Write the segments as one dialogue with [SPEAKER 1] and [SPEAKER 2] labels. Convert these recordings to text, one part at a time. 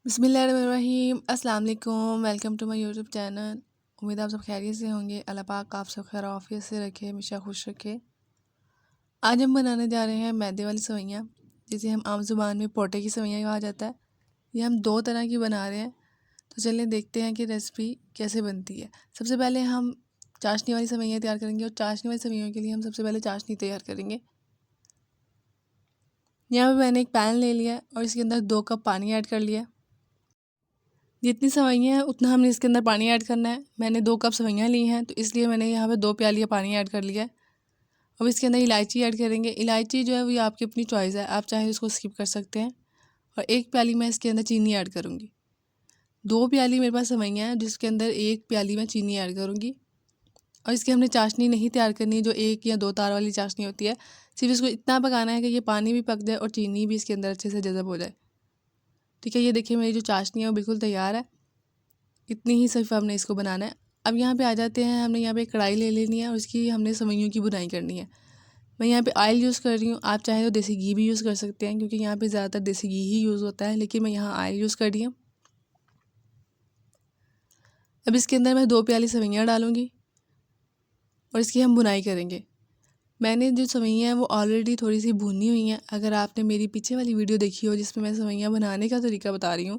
[SPEAKER 1] बिस्मिल्लाहिर्रहमानिर्रहीम। अस्सलाम वालेकुम। Welcome to my YouTube channel. उम्मीद है आप सब खैरियत से होंगे। अल्लाह पाक आप सब खैर आफियत से रखे, हमेशा खुश रखे। आज हम बनाने जा रहे हैं मैदे वाली सेवइयाँ, जिसे हम आम ज़ुबान में पोटे की सेवइयाँ कहा जाता है। ये हम दो तरह की बना रहे हैं, तो चलिए देखते हैं कि रेसिपी कैसे बनती है। सबसे पहले हम चाशनी वाली सेवइयाँ तैयार करेंगे, और चाशनी वाली सेवइयों के लिए हम सबसे पहले चाशनी तैयार करेंगे। यहाँ पर मैंने एक पैन ले लिया और इसके अंदर 2 कप पानी ऐड कर लिया। जितनी सेवइयाँ हैं उतना हमने इसके अंदर पानी ऐड करना है। मैंने 2 कप सेवइयाँ ली हैं, तो इसलिए मैंने यहाँ पे 2 प्याली पानी ऐड कर लिया है। अब इसके अंदर इलायची ऐड करेंगे। इलायची जो है वो आपकी अपनी चॉइस है, आप चाहे इसको स्किप कर सकते हैं। और 1 प्याली मैं इसके अंदर चीनी ऐड करूँगी। 2 प्याली मेरे पास सेवइयाँ हैं, जिसके अंदर 1 प्याली मैं चीनी ऐड करूँगी। और इसकी हमने चाशनी नहीं तैयार करनी, जो 1 या 2 तार वाली चाशनी होती है। सिर्फ इसको इतना पकाना है कि ये पानी भी पक जाए और चीनी भी इसके अंदर अच्छे से जज़ब हो जाए। ठीक है, ये देखिए मेरी जो चाशनी है वो बिल्कुल तैयार है। इतनी ही सिर्फ हमने इसको बनाना है। अब यहाँ पे आ जाते हैं, हमने यहाँ पे कढ़ाई ले लेनी है और इसकी हमने सेवइयों की बुनाई करनी है। मैं यहाँ पे ऑयल यूज़ कर रही हूँ, आप चाहे तो देसी घी भी यूज़ कर सकते हैं, क्योंकि यहाँ पे ज़्यादातर देसी घी ही यूज़ होता है, लेकिन मैं यहाँ ऑयल यूज़ कर रही हूँ। अब इसके अंदर मैं 2 प्याली सेवइयाँ डालूँगी और इसकी हम बुनाई करेंगे। मैंने जो सेवइयाँ हैं वो ऑलरेडी थोड़ी सी भुनी हुई हैं। अगर आपने मेरी पीछे वाली वीडियो देखी हो जिसमें मैं सेवइयाँ बनाने का तरीका बता रही हूँ,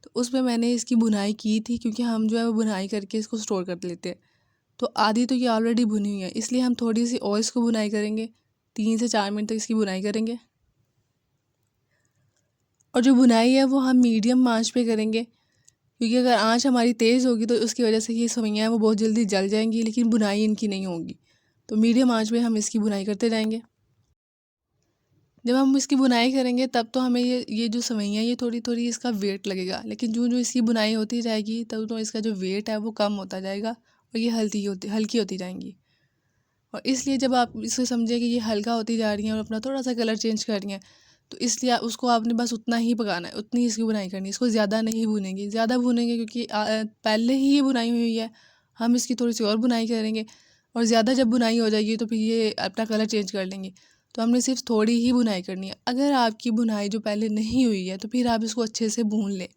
[SPEAKER 1] तो उसमें मैंने इसकी बुनाई की थी, क्योंकि हम जो है वो बुनाई करके इसको स्टोर कर लेते हैं। तो आधी तो ये ऑलरेडी भुनी हुई है, इसलिए हम थोड़ी सी और इसको बुनाई करेंगे। 3 से 4 मिनट तक इसकी बुनाई करेंगे। और जो बुनाई है वो हम मीडियम आंच पे करेंगे, क्योंकि अगर आंच हमारी तेज़ होगी तो उसकी वजह से ये सेवइयाँ हैं वो बहुत जल्दी जल जाएंगी, लेकिन बुनाई इनकी नहीं होगी। तो मीडियम आंच पे हम इसकी बुनाई करते जाएंगे। जब हम इसकी बुनाई करेंगे तब तो हमें ये जो सेवइयाँ ये थोड़ी थोड़ी इसका वेट लगेगा, लेकिन जो जो इसकी बुनाई होती जाएगी तब तो इसका जो वेट है वो कम होता जाएगा और ये हल्की होती जाएंगी। और इसलिए जब आप इसे समझे कि ये हल्का होती जा रही हैं और अपना थोड़ा सा कलर चेंज कर रही हैं, तो इसलिए उसको आपने बस उतना ही पकाना है, उतनी इसकी बुनाई करनी है। इसको ज़्यादा नहीं भूनेंगे, ज़्यादा भूनेंगे क्योंकि पहले ही ये बुनाई हुई है। हम इसकी थोड़ी सी और बुनाई करेंगे, और ज़्यादा जब बुनाई हो जाएगी तो फिर ये अपना कलर चेंज कर लेंगे। तो हमने सिर्फ थोड़ी ही बुनाई करनी है। अगर आपकी बुनाई जो पहले नहीं हुई है तो फिर आप इसको अच्छे से भून लें,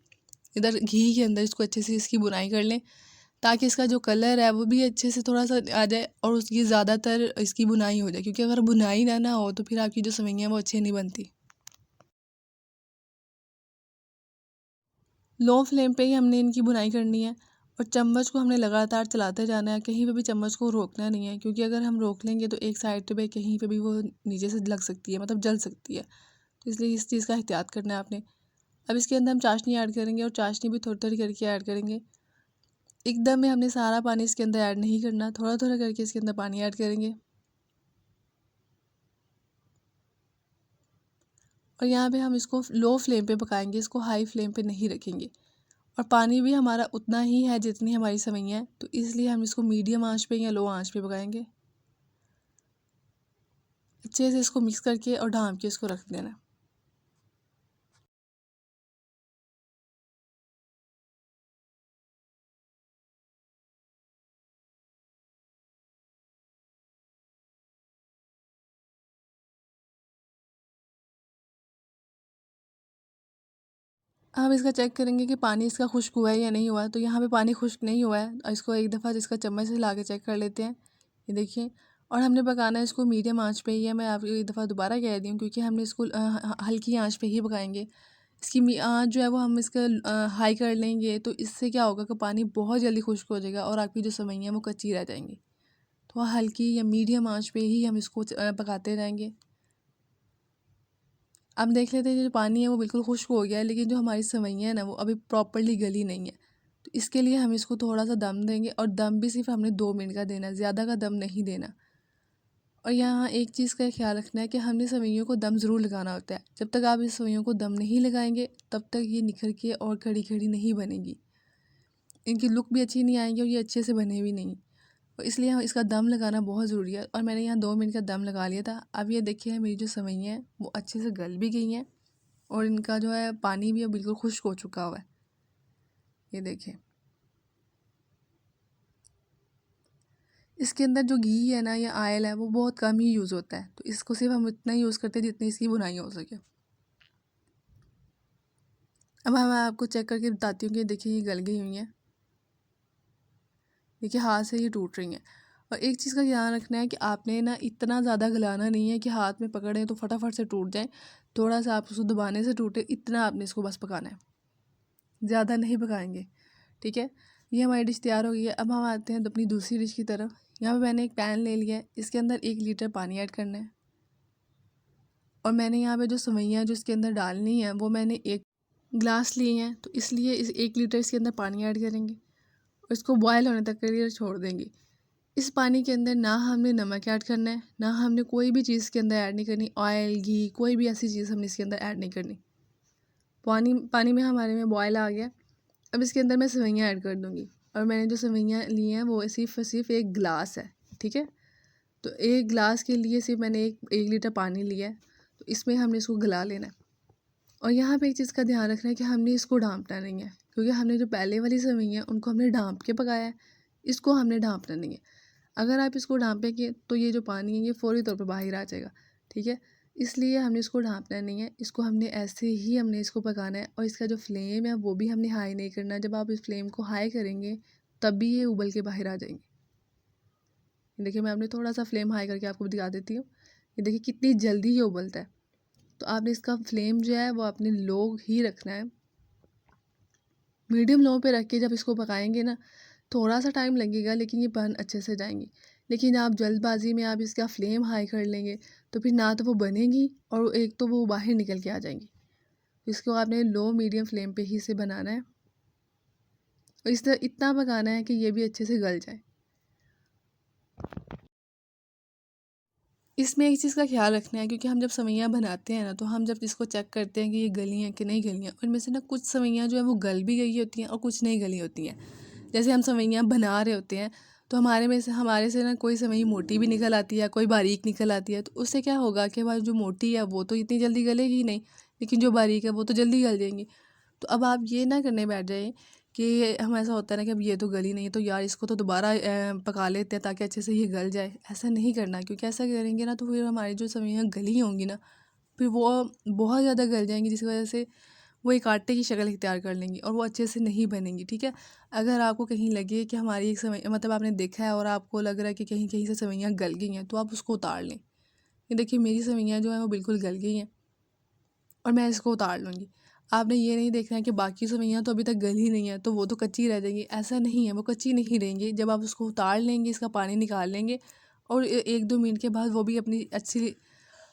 [SPEAKER 1] इधर घी के अंदर इसको अच्छे से इसकी बुनाई कर लें, ताकि इसका जो कलर है वो भी अच्छे से थोड़ा सा आ जाए और उसकी ज़्यादातर इसकी बुनाई हो जाए। क्योंकि अगर बुनाई ना हो तो फिर आपकी जो सेवइयाँ हैं वो अच्छी नहीं बनती। लो फ्लेम पे ही हमने इनकी बुनाई करनी है, और चम्मच को हमने लगातार चलाते जाना है। कहीं पे भी चम्मच को रोकना नहीं है, क्योंकि अगर हम रोक लेंगे तो एक साइड पे कहीं पे भी वो नीचे से लग सकती है, मतलब जल सकती है। तो इसलिए इस चीज़ का एहतियात करना है आपने। अब इसके अंदर हम चाशनी ऐड करेंगे, और चाशनी भी थोड़ी थोड़ी करके ऐड करेंगे। एकदम में हमने सारा पानी इसके अंदर ऐड नहीं करना, थोड़ा थोड़ा करके इसके अंदर पानी ऐड करेंगे। और यहाँ पे हम इसको लो फ्लेम पे पकाएंगे, इसको हाई फ्लेम पे नहीं रखेंगे। और पानी भी हमारा उतना ही है जितनी हमारी सेवइयाँ हैं, तो इसलिए हम इसको मीडियम आंच पे या लो आंच पे पकाएंगे। अच्छे से इसको मिक्स करके और ढाँप के इसको रख देना। हम इसका चेक करेंगे कि पानी इसका खुश्क हुआ है या नहीं हुआ है। तो यहाँ पे पानी खुश्क नहीं हुआ है, और इसको एक दफ़ा इसका चम्मच से हिला के चेक कर लेते हैं। ये देखिए, और हमने पकाना है इसको मीडियम आंच पे ही है। मैं आपको एक दफ़ा दोबारा कह दी हूँ, क्योंकि हमने इसको हल्की आंच पे ही पकाएंगे। इसकी आंच जो है वो हम इसका हाई कर लेंगे, तो इससे क्या होगा कि पानी बहुत जल्दी खुश्क हो जाएगा और आपकी जो सेवइयाँ हैं वो कच्ची रह जाएंगी। तो हल्की या मीडियम आंच पे ही हम इसको पकाते रहेंगे। अब देख लेते हैं, जो पानी है वो बिल्कुल खुश्क हो गया है, लेकिन जो हमारी सेवइयाँ हैं ना वो अभी प्रॉपर्ली गली नहीं है। तो इसके लिए हम इसको थोड़ा सा दम देंगे, और दम भी सिर्फ हमने 2 मिनट का देना है, ज़्यादा का दम नहीं देना। और यहाँ एक चीज़ का ख्याल रखना है कि हमने सेवइयों को दम ज़रूर लगाना होता है। जब तक आप इस सेवइयों को दम नहीं लगाएंगे तब तक ये निखर के और खड़ी खड़ी नहीं बनेगी, इनकी लुक भी अच्छी नहीं आएगी और ये अच्छे से बने भी नहीं। तो इसलिए हम इसका दम लगाना बहुत ज़रूरी है, और मैंने यहाँ 2 मिनट का दम लगा लिया था। अब ये देखिए मेरी जो सेवइयाँ हैं वो अच्छे से गल भी गई हैं, और इनका जो है पानी भी अब बिल्कुल खुश्क हो चुका हुआ है। ये देखिए, इसके अंदर जो घी है ना या ऑयल है वो बहुत कम ही यूज़ होता है, तो इसको सिर्फ हम इतना ही यूज़ करते हैं जितनी इसकी बुनाई हो सके। अब मैं आपको चेक करके बताती हूँ कि देखिए ये गल गई हुई हैं, देखिए हाथ से ये टूट रही हैं। और एक चीज़ का ध्यान रखना है कि आपने ना इतना ज़्यादा गलाना नहीं है कि हाथ में पकड़ें तो फटाफट से टूट जाए, थोड़ा सा आप उसको दबाने से टूटे, इतना आपने इसको बस पकाना है, ज़्यादा नहीं पकाएंगे। ठीक है, ये हमारी डिश तैयार हो गई है। अब हम आते हैं तो अपनी दूसरी डिश की तरफ। यहाँ पे मैंने एक पैन ले लिया है, इसके अंदर 1 लीटर पानी ऐड करना है और मैंने यहाँ पे जो सेवइयाँ जो इसके अंदर डालनी है वो मैंने 1 ग्लास लिए हैं, तो इसलिए इस 1 लीटर इसके अंदर पानी ऐड करेंगे और इसको बॉयल होने तक के लिए छोड़ देंगे। इस पानी के अंदर ना हमने नमक ऐड करना है, ना हमने कोई भी चीज़ इसके अंदर ऐड नहीं करनी, ऑयल, घी, कोई भी ऐसी चीज़ हमने इसके अंदर ऐड नहीं करनी। पानी में हमारे में बॉयल आ गया। अब इसके अंदर मैं सेवइयाँ ऐड कर दूँगी और मैंने जो सेवइयाँ ली हैं वो सिर्फ 1 गिलास है। ठीक है, तो 1 गिलास के लिए सिर्फ मैंने 1 लीटर पानी लिया है, तो इसमें हमने इसको गला लेना है। और यहाँ पे एक चीज़ का ध्यान रखना है कि हमने इसको ढाँपना नहीं है, क्योंकि हमने जो पहले वाली सेवइयाँ उनको हमने ढाँप के पकाया है, इसको हमने ढाँपना नहीं है। अगर आप इसको ढाँपेंगे तो ये जो पानी है ये फ़ौरी तौर पे बाहर आ जाएगा। ठीक है, इसलिए हमने इसको ढाँपना नहीं है, इसको हमने ऐसे ही हमने इसको पकाना है और इसका जो फ्लेम है वो भी हमने हाई नहीं करना। जब आप इस फ्लेम को हाई करेंगे तभी ये उबल के बाहर आ जाएंगे। देखिए मैं आपने थोड़ा सा फ्लेम हाई करके आपको दिखा देती हूँ, ये देखिए कितनी जल्दी ये उबलता है। तो आपने इसका फ्लेम जो है वो आपने लो ही रखना है, मीडियम लो पे रख के जब इसको पकाएंगे ना, थोड़ा सा टाइम लगेगा लेकिन ये बन अच्छे से जाएंगी। लेकिन आप जल्दबाजी में आप इसका फ्लेम हाई कर लेंगे तो फिर ना तो वो बनेगी और एक तो वो बाहर निकल के आ जाएंगी। इसको आपने लो मीडियम फ्लेम पे ही से बनाना है और इस तरह इतना पकाना है कि ये भी अच्छे से गल जाए। इसमें एक चीज़ का ख्याल रखना है, क्योंकि हम जब सेवइयाँ बनाते हैं ना तो हम जब इसको चेक करते हैं कि ये गली हैं कि नहीं गली हैं, उनमें से ना कुछ सेवइयाँ जो है वो गल भी गई होती हैं और कुछ नहीं गली होती हैं। जैसे हम सेवइयाँ बना रहे होते हैं तो हमारे से ना कोई सेवई मोटी भी निकल आती है, कोई बारीक निकल आती है, तो उससे क्या होगा कि हमारी जो मोटी है वो तो इतनी जल्दी गलेगी ही नहीं, लेकिन जो बारीक है वो तो जल्दी गल जाएंगी। तो अब आप ये ना करने बैठ जाए कि हम ऐसा होता है ना कि अब ये तो गली नहीं है तो यार इसको तो दोबारा पका लेते हैं ताकि अच्छे से ये गल जाए। ऐसा नहीं करना, क्योंकि ऐसा करेंगे ना तो फिर हमारी जो सेवइयाँ गली होंगी ना फिर वो बहुत ज़्यादा गल जाएंगी, जिसकी वजह से वो एक आटे की शक्ल इख्तियार कर लेंगी और वो अच्छे से नहीं बनेंगी। ठीक है, अगर आपको कहीं लगे कि हमारी एक सेवई मतलब आपने देखा है और आपको लग रहा है कि कहीं कहीं से सेवइयाँ गल गई हैं तो आप उसको उतार लें। ये देखिए मेरी सेवइयाँ जो हैं वो बिल्कुल गल गई हैं और मैं इसको उतार लूँगी। आपने ये नहीं देखना है कि बाकी सेवइयाँ तो अभी तक गली नहीं है तो वो तो कच्ची रह जाएंगी, ऐसा नहीं है, वो कच्ची नहीं रहेंगी। जब आप उसको उतार लेंगे, इसका पानी निकाल लेंगे और 1-2 मिनट के बाद वो भी अपनी अच्छी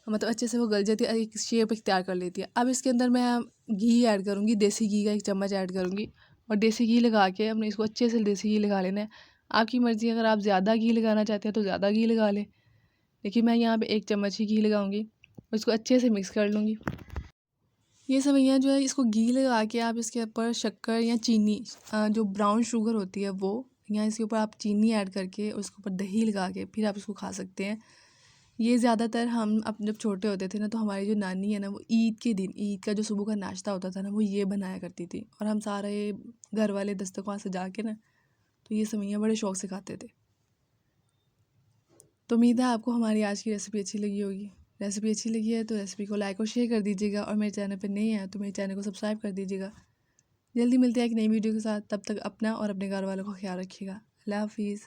[SPEAKER 1] मतलब अच्छे से वो गल जाती है, एक शेप इख्तियार कर लेती है। अब इसके अंदर मैं घी ऐड करूँगी, देसी घी का 1 चम्मच ऐड करूँगी और देसी घी लगा के हमने इसको अच्छे से देसी घी लगा लेना है। आपकी मर्ज़ी, अगर आप ज़्यादा घी लगाना चाहते हैं तो ज़्यादा घी लगा लें, लेकिन मैं यहाँ पे 1 चम्मच ही घी लगाऊँगी और इसको अच्छे से मिक्स कर लूँगी। ये सेवइयाँ जो है इसको घी लगा के आप इसके ऊपर शक्कर या चीनी जो ब्राउन शुगर होती है वो, या इसके ऊपर आप चीनी ऐड करके और उसके ऊपर दही लगा के फिर आप इसको खा सकते हैं। ये ज़्यादातर हम अब जब छोटे होते थे ना तो हमारी जो नानी है ना वो ईद के दिन, ईद का जो सुबह का नाश्ता होता था ना वो ये बनाया करती थी और हम सारे घर वाले दस्तरख़्वान सजा के ना तो ये सेवइयाँ बड़े शौक़ से खाते थे। तो उम्मीद है आपको हमारी आज की रेसिपी अच्छी लगी होगी। रेसिपी अच्छी लगी है तो रेसिपी को लाइक और शेयर कर दीजिएगा और मेरे चैनल पर नए हैं तो मेरे चैनल को सब्सक्राइब कर दीजिएगा। जल्दी मिलते हैं एक नई वीडियो के साथ, तब तक अपना और अपने घर वालों का ख्याल रखिएगा। अल्लाह हाफ़िज़।